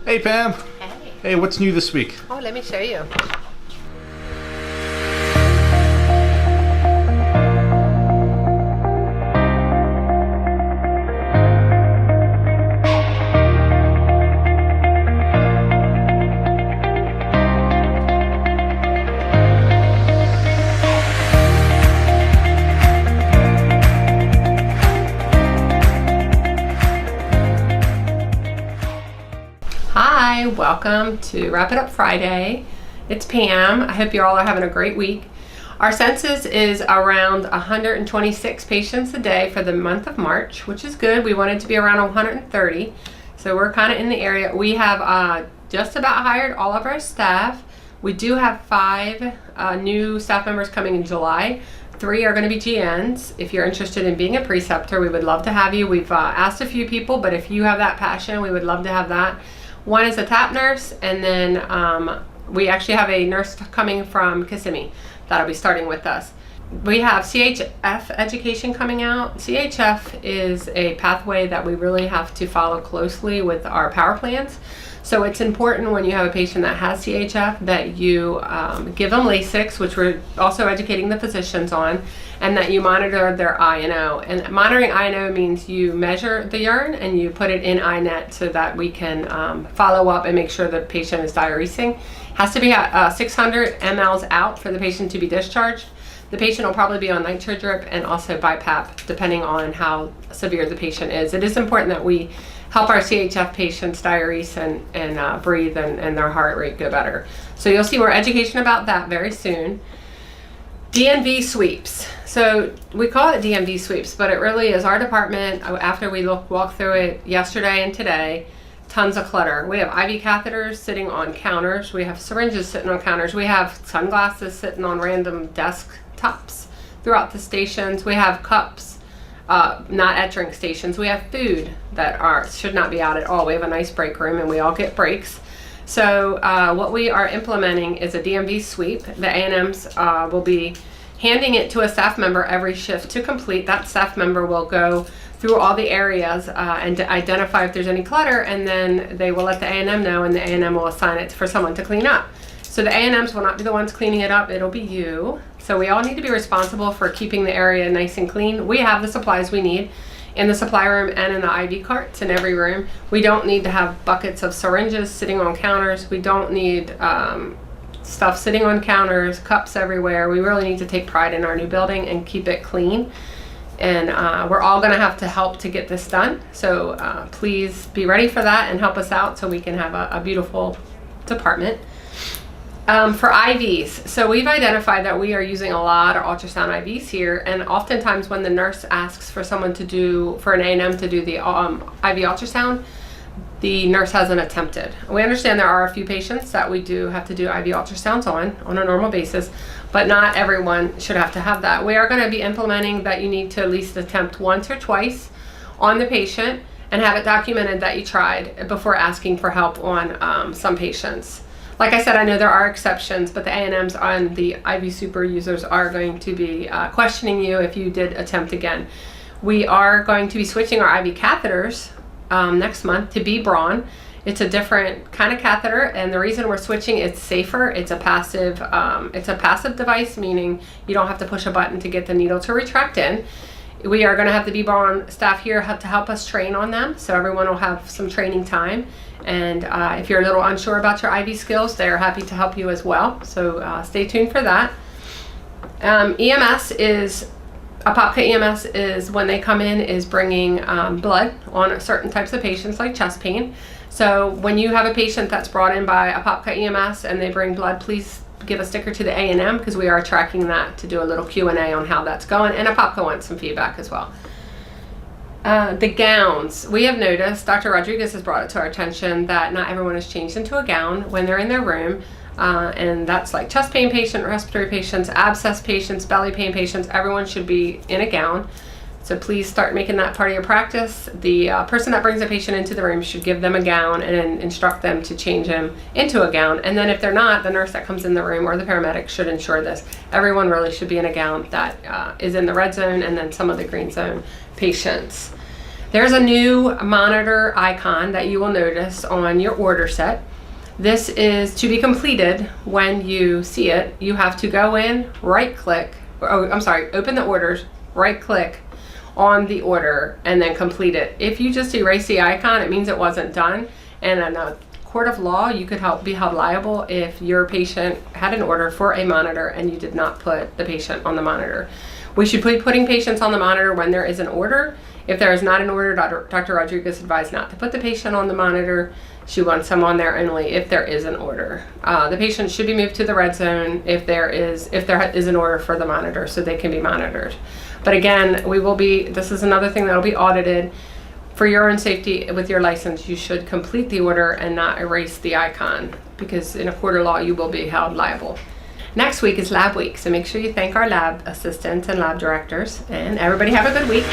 Hey Pam. Hey. Hey, what's new this week? Oh, let me show you. Hi, welcome to Wrap It Up Friday. It's Pam. I hope you all are having a great week. Our census is around 126 patients a day for the month of March, which is good. We wanted to be around 130, so we're kind of in the area. We have just about hired all of our staff. We do have 5 new staff members coming in July. 3 are going to be GNs. If you're interested in being a preceptor, we would love to have you. We've asked a few people, but if you have that passion, we would love to have that. 1 is a TAP nurse, and then we actually have a nurse coming from Kissimmee that'll be starting with us. We have CHF education coming out. CHF is a pathway that we really have to follow closely with our power plans. So it's important when you have a patient that has CHF that you give them Lasix, which we're also educating the physicians on, and that you monitor their I&O. And monitoring I&O means you measure the urine and you put it in iNet so that we can follow up and make sure the patient is diuresing. Has to be 600 mLs out for the patient to be discharged. The patient will probably be on nitro drip and also BiPAP, depending on how severe the patient is. It is important that we help our CHF patients diurese and breathe and their heart rate go better. So you'll see more education about that very soon. DNV sweeps. So we call it DNV sweeps, but it really is our department. After we walked through it yesterday and today, tons of clutter. We have IV catheters sitting on counters. We have syringes sitting on counters. We have sunglasses sitting on random desktops throughout the stations. We have cups not at drink stations. We have food that should not be out at all. We have a nice break room and we all get breaks. So what we are implementing is a DNV sweep. The A&Ms will be handing it to a staff member every shift to complete. That staff member will go through all the areas and to identify if there's any clutter, and then they will let the A&M know, and the A&M will assign it for someone to clean up. So the A&Ms will not be the ones cleaning it up, it'll be you. So we all need to be responsible for keeping the area nice and clean. We have the supplies we need in the supply room and in the IV carts in every room. We don't need to have buckets of syringes sitting on counters. We don't need stuff sitting on counters, cups everywhere. We really need to take pride in our new building and keep it clean. And we're all gonna have to help to get this done. So please be ready for that and help us out so we can have a beautiful department. For IVs, so we've identified that we are using a lot of ultrasound IVs here, and oftentimes when the nurse asks for someone to do, for an A&M to do the IV ultrasound, the nurse hasn't attempted. We understand there are a few patients that we do have to do IV ultrasounds on a normal basis, but not everyone should have to have that. We are going to be implementing that you need to at least attempt once or twice on the patient and have it documented that you tried before asking for help on some patients. Like I said, I know there are exceptions, but the A&Ms on the IV super users are going to be questioning you if you did attempt again. We are going to be switching our IV catheters next month to B-Braun. It's a different kind of catheter, and the reason we're switching, it's safer. It's a passive device, meaning you don't have to push a button to get the needle to retract in. We are going to have the B-Braun staff here to help us train on them, so everyone will have some training time. And if you're a little unsure about your IV skills, they're happy to help you as well. So stay tuned for that. EMS is, Apopka EMS is when they come in is bringing blood on certain types of patients like chest pain. So when you have a patient that's brought in by Apopka EMS and they bring blood, please give a sticker to the A&M because we are tracking that to do a little Q&A on how that's going, and Apopka wants some feedback as well. The gowns, we have noticed, Dr. Rodriguez has brought it to our attention that not everyone is changed into a gown when they're in their room, and that's like chest pain patient, respiratory patients, abscess patients, belly pain patients. Everyone should be in a gown. So please start making that part of your practice. The person that brings a patient into the room should give them a gown and instruct them to change them into a gown. And then if they're not, the nurse that comes in the room or the paramedic should ensure this. Everyone really should be in a gown that is in the red zone and then some of the green zone patients. There's a new monitor icon that you will notice on your order set. This is to be completed. When you see it, you have to go in, right click, open the orders, right click on the order, and then complete it. If you just erase the icon, it means it wasn't done. And in a court of law, you could be held liable if your patient had an order for a monitor and you did not put the patient on the monitor. We should be putting patients on the monitor when there is an order. If there is not an order, Dr. Rodriguez advised not to put the patient on the monitor. She wants them on there only if there is an order. The patient should be moved to the red zone if there is an order for the monitor, so they can be monitored. But again, this is another thing that will be audited. For your own safety with your license, you should complete the order and not erase the icon, because in a court of law, you will be held liable. Next week is lab week, so make sure you thank our lab assistants and lab directors, and everybody have a good week.